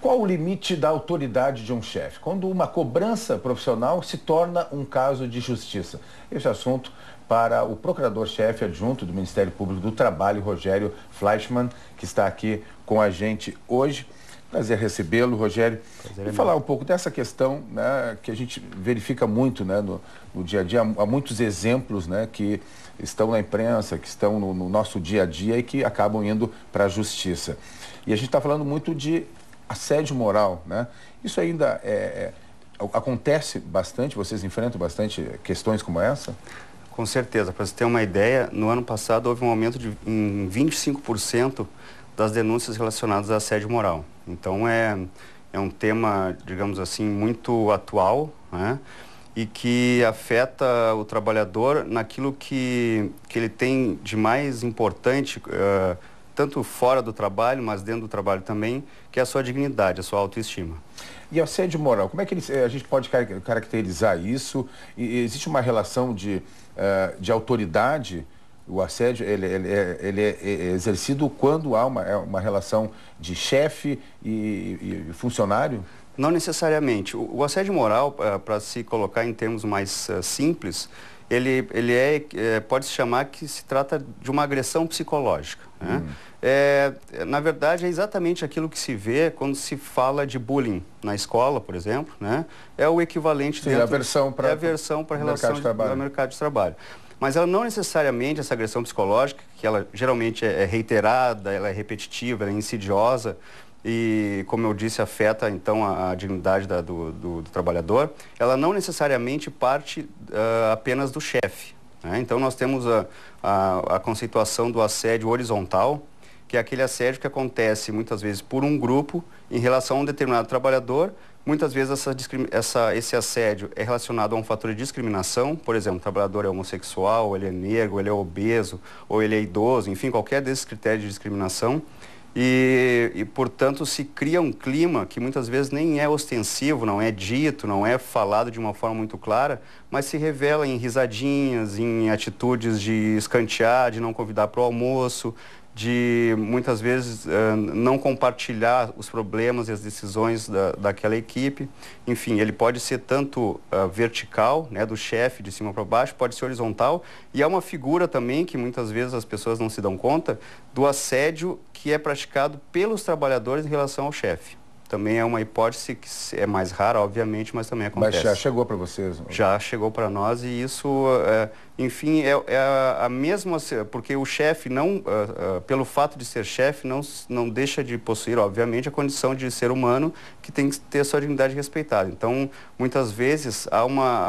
Qual o limite da autoridade de um chefe? Quando uma cobrança profissional se torna um caso de justiça. Esse assunto para o procurador-chefe adjunto do Ministério Público do Trabalho, Rogério Fleischmann, que está aqui com a gente hoje. Prazer recebê-lo, Rogério. E falar um pouco dessa questão, né, que a gente verifica muito, né, no dia a dia. Há muitos exemplos, né, que estão na imprensa, que estão no nosso dia a dia e que acabam indo para a justiça. E a gente está falando muito de assédio moral, né? Isso ainda acontece bastante? Vocês enfrentam bastante questões como essa? Com certeza. Para você ter uma ideia, no ano passado houve um aumento em 25% das denúncias relacionadas a assédio moral. Então é um tema, digamos assim, muito atual, né? E que afeta o trabalhador naquilo que ele tem de mais importante, tanto fora do trabalho, mas dentro do trabalho também, que é a sua dignidade, a sua autoestima. E assédio moral, como é que a gente pode caracterizar isso? E existe uma relação de autoridade? O assédio ele é exercido quando há uma relação de chefe e funcionário? Não necessariamente. O assédio moral, para se colocar em termos mais simples, pode-se chamar que se trata de uma agressão psicológica, né? Na verdade, é exatamente aquilo que se vê quando se fala de bullying na escola, por exemplo, né? É o equivalente... Sim, a versão para a relação do mercado de trabalho. Mas ela não necessariamente, essa agressão psicológica, que ela geralmente é reiterada, ela é repetitiva, ela é insidiosa, e, como eu disse, afeta, então, a dignidade do trabalhador, ela não necessariamente parte apenas do chefe, né? Então, nós temos a conceituação do assédio horizontal, que é aquele assédio que acontece, muitas vezes, por um grupo em relação a um determinado trabalhador. Muitas vezes esse assédio é relacionado a um fator de discriminação. Por exemplo, o trabalhador é homossexual, ele é negro, ele é obeso, ou ele é idoso, enfim, qualquer desses critérios de discriminação. Portanto, se cria um clima que muitas vezes nem é ostensivo, não é dito, não é falado de uma forma muito clara, mas se revela em risadinhas, em atitudes de escantear, de não convidar para o almoço, de muitas vezes não compartilhar os problemas e as decisões daquela equipe. Enfim, ele pode ser tanto vertical, né, do chefe de cima para baixo, pode ser horizontal, e há uma figura também que muitas vezes as pessoas não se dão conta do assédio que é praticado pelos trabalhadores em relação ao chefe. Também é uma hipótese que é mais rara, obviamente, mas também acontece. Mas já chegou para vocês? Já chegou para nós, e isso, enfim, é a mesma... Porque o chefe, pelo fato de ser chefe, não deixa de possuir, obviamente, a condição de ser humano que tem que ter sua dignidade respeitada. Então, muitas vezes, há uma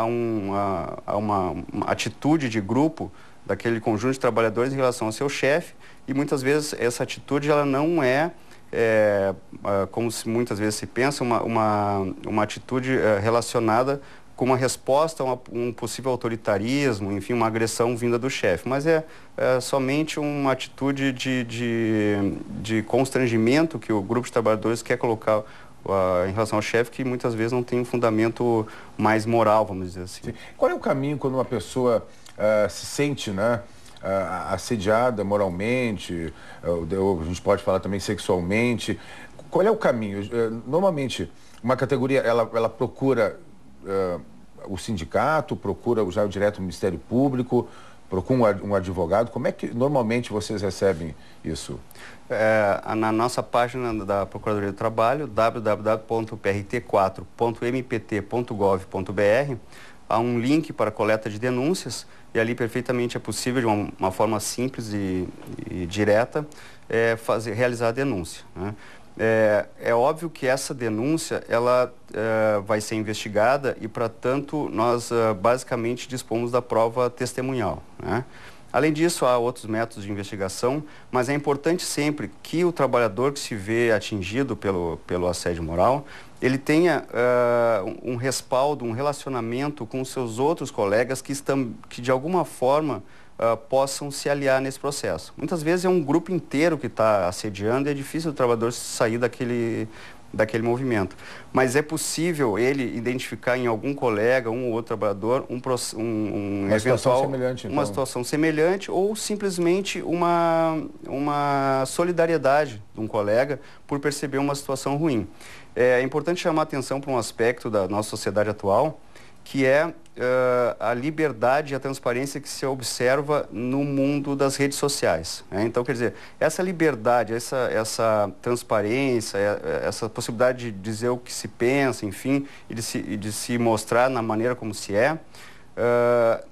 atitude de grupo daquele conjunto de trabalhadores em relação ao seu chefe, e muitas vezes essa atitude ela não como muitas vezes se pensa, uma atitude relacionada com uma resposta a um possível autoritarismo, enfim, uma agressão vinda do chefe. Mas é somente uma atitude de constrangimento que o grupo de trabalhadores quer colocar em relação ao chefe, que muitas vezes não tem um fundamento mais moral, vamos dizer assim. Sim. Qual é o caminho quando uma pessoa se sente, né, assediada moralmente, a gente pode falar também sexualmente? Qual é o caminho? Normalmente, uma categoria, ela procura o sindicato, procura já direto o Ministério Público, procura um advogado. Como é que normalmente vocês recebem isso? Na nossa página da Procuradoria do Trabalho, www.prt4.mpt.gov.br, há um link para coleta de denúncias, e ali perfeitamente é possível, de uma forma simples e direta, realizar a denúncia, né? É óbvio que essa denúncia ela vai ser investigada, e, para tanto, nós basicamente dispomos da prova testemunhal, né? Além disso, há outros métodos de investigação, mas é importante sempre que o trabalhador que se vê atingido pelo assédio moral, ele tenha um respaldo, um relacionamento com os seus outros colegas que de alguma forma possam se aliar nesse processo. Muitas vezes é um grupo inteiro que está assediando, e é difícil o trabalhador sair daquele movimento. Mas é possível ele identificar em algum colega, um ou outro trabalhador, uma situação semelhante, então. Uma situação semelhante ou simplesmente uma solidariedade de um colega por perceber uma situação ruim. É importante chamar a atenção para um aspecto da nossa sociedade atual, que é a liberdade e a transparência que se observa no mundo das redes sociais. Né? Então, quer dizer, essa liberdade, essa transparência, essa possibilidade de dizer o que se pensa, enfim, e de se mostrar na maneira como se é,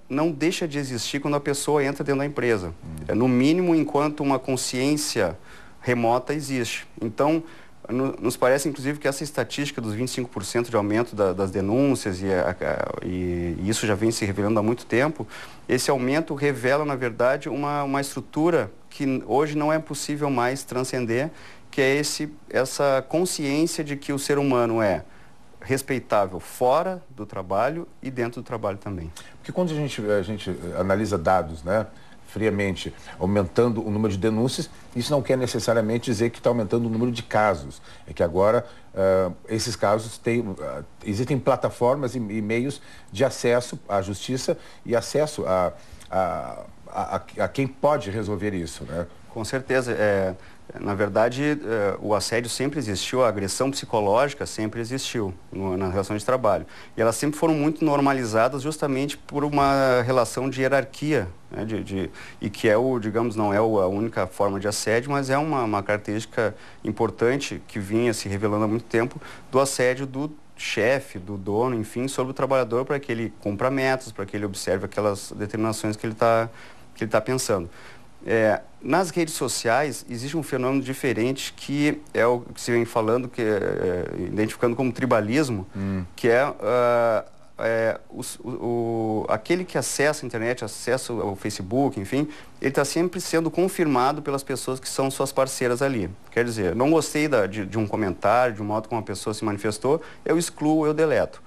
não deixa de existir quando a pessoa entra dentro da empresa. No mínimo, enquanto uma consciência remota existe. Então, nos parece, inclusive, que essa estatística dos 25% de aumento das denúncias, e isso já vem se revelando há muito tempo, esse aumento revela, na verdade, uma estrutura que hoje não é possível mais transcender, que é essa consciência de que o ser humano é respeitável fora do trabalho e dentro do trabalho também. Porque quando a gente analisa dados, né, friamente, aumentando o número de denúncias, isso não quer necessariamente dizer que está aumentando o número de casos. É que agora esses casos existem plataformas e meios de acesso à justiça e acesso a quem pode resolver isso, né? Com certeza. Na verdade, o assédio sempre existiu, a agressão psicológica sempre existiu na relação de trabalho. E elas sempre foram muito normalizadas justamente por uma relação de hierarquia, né, e que digamos, não é a única forma de assédio, mas é uma característica importante que vinha se revelando há muito tempo do assédio do chefe, do dono, enfim, sobre o trabalhador, para que ele cumpra metas, para que ele observe aquelas determinações que ele está pensando. Nas redes sociais existe um fenômeno diferente que é o que se vem falando, identificando como tribalismo, que é aquele que acessa a internet, acessa o Facebook, enfim, ele está sempre sendo confirmado pelas pessoas que são suas parceiras ali. Quer dizer, não gostei de um comentário, de um modo como uma pessoa se manifestou, eu excluo, eu deleto.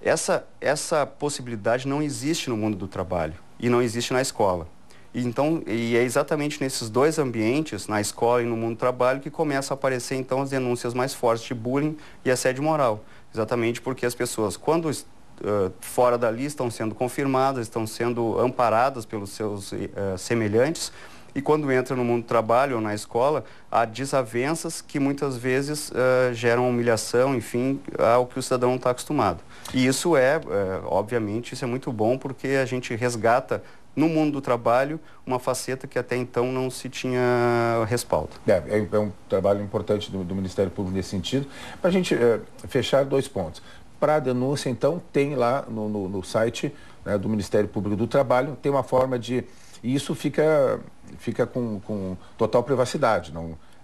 Essa possibilidade não existe no mundo do trabalho e não existe na escola. E é exatamente nesses dois ambientes, na escola e no mundo do trabalho, que começam a aparecer então as denúncias mais fortes de bullying e assédio moral. Exatamente porque as pessoas, quando fora dali, estão sendo confirmadas, estão sendo amparadas pelos seus semelhantes, e quando entra no mundo do trabalho ou na escola, há desavenças que muitas vezes geram humilhação, enfim, ao que o cidadão não está acostumado. E isso obviamente, isso é muito bom porque a gente resgata no mundo do trabalho uma faceta que até então não se tinha respaldo. É um trabalho importante do Ministério Público nesse sentido. Para a gente fechar, 2 pontos. Para a denúncia, então, tem lá no site, né, do Ministério Público do Trabalho, tem uma forma de... E isso fica com total privacidade.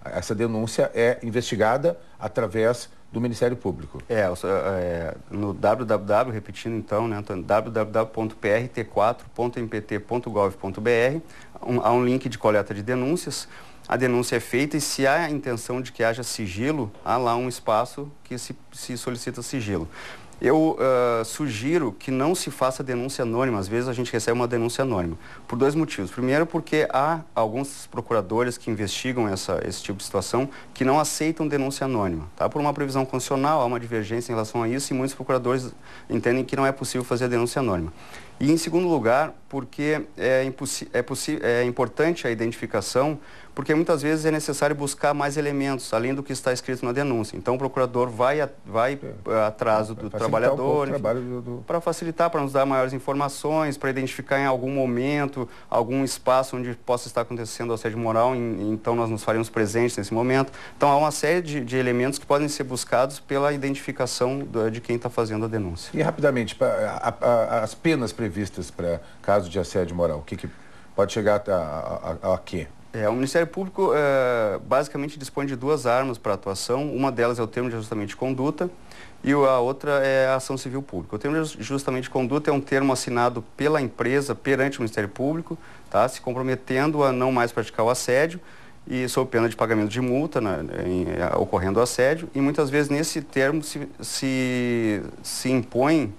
Essa denúncia é investigada através do Ministério Público. No www, repetindo então, né, www.prt4.mpt.gov.br, há um link de coleta de denúncias. A denúncia é feita e se há a intenção de que haja sigilo, há lá um espaço que se solicita sigilo. Eu sugiro que não se faça denúncia anônima. Às vezes a gente recebe uma denúncia anônima, por 2 motivos. Primeiro, porque há alguns procuradores que investigam esse tipo de situação que não aceitam denúncia anônima. Tá? Por uma previsão constitucional, há uma divergência em relação a isso e muitos procuradores entendem que não é possível fazer a denúncia anônima. E, em segundo lugar, porque é importante a identificação, porque muitas vezes é necessário buscar mais elementos, além do que está escrito na denúncia. Então, o procurador vai atrás do trabalhador, para facilitar, para nos dar maiores informações, para identificar em algum momento, algum espaço onde possa estar acontecendo assédio moral, então nós nos faremos presentes nesse momento. Então, há uma série de elementos que podem ser buscados pela identificação de quem está fazendo a denúncia. E, rapidamente, as penas previstas para caso de assédio moral, o que pode chegar a quê? O Ministério Público basicamente dispõe de 2 armas para atuação. Uma delas é o termo de ajustamento de conduta e a outra é a ação civil pública. O termo de ajustamento de conduta é um termo assinado pela empresa perante o Ministério Público, tá, se comprometendo a não mais praticar o assédio e sob pena de pagamento de multa, ocorrendo o assédio. E muitas vezes nesse termo se impõe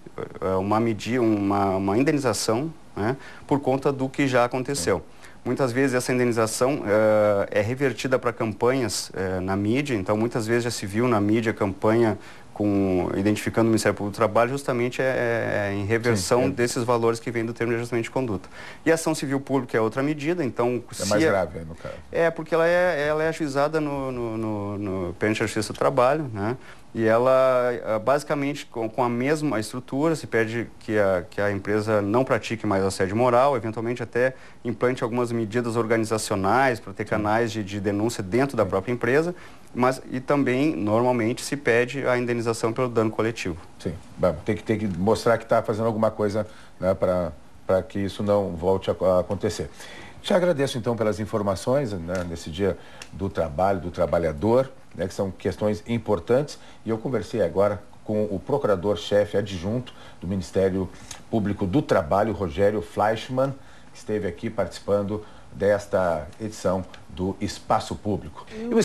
uma indenização, né, por conta do que já aconteceu. Muitas vezes essa indenização é revertida para campanhas na mídia, então muitas vezes já se viu na mídia campanha identificando o Ministério Público do Trabalho justamente em reversão desses valores que vêm do termo de ajustamento de conduta. E a ação civil pública é outra medida, então... É mais grave, no caso. Porque ela é ajuizada perante a Justiça do Trabalho, né? E ela, basicamente, com a mesma estrutura, se pede que a empresa não pratique mais assédio moral, eventualmente até implante algumas medidas organizacionais para ter canais de denúncia dentro da própria empresa, e também, normalmente, se pede a indenização pelo dano coletivo. Sim, tem que mostrar que está fazendo alguma coisa, né, para que isso não volte a acontecer. Te agradeço, então, pelas informações, né, nesse dia do trabalho, do trabalhador, né, que são questões importantes, e eu conversei agora com o procurador-chefe adjunto do Ministério Público do Trabalho, Rogério Fleischmann, que esteve aqui participando desta edição do Espaço Público.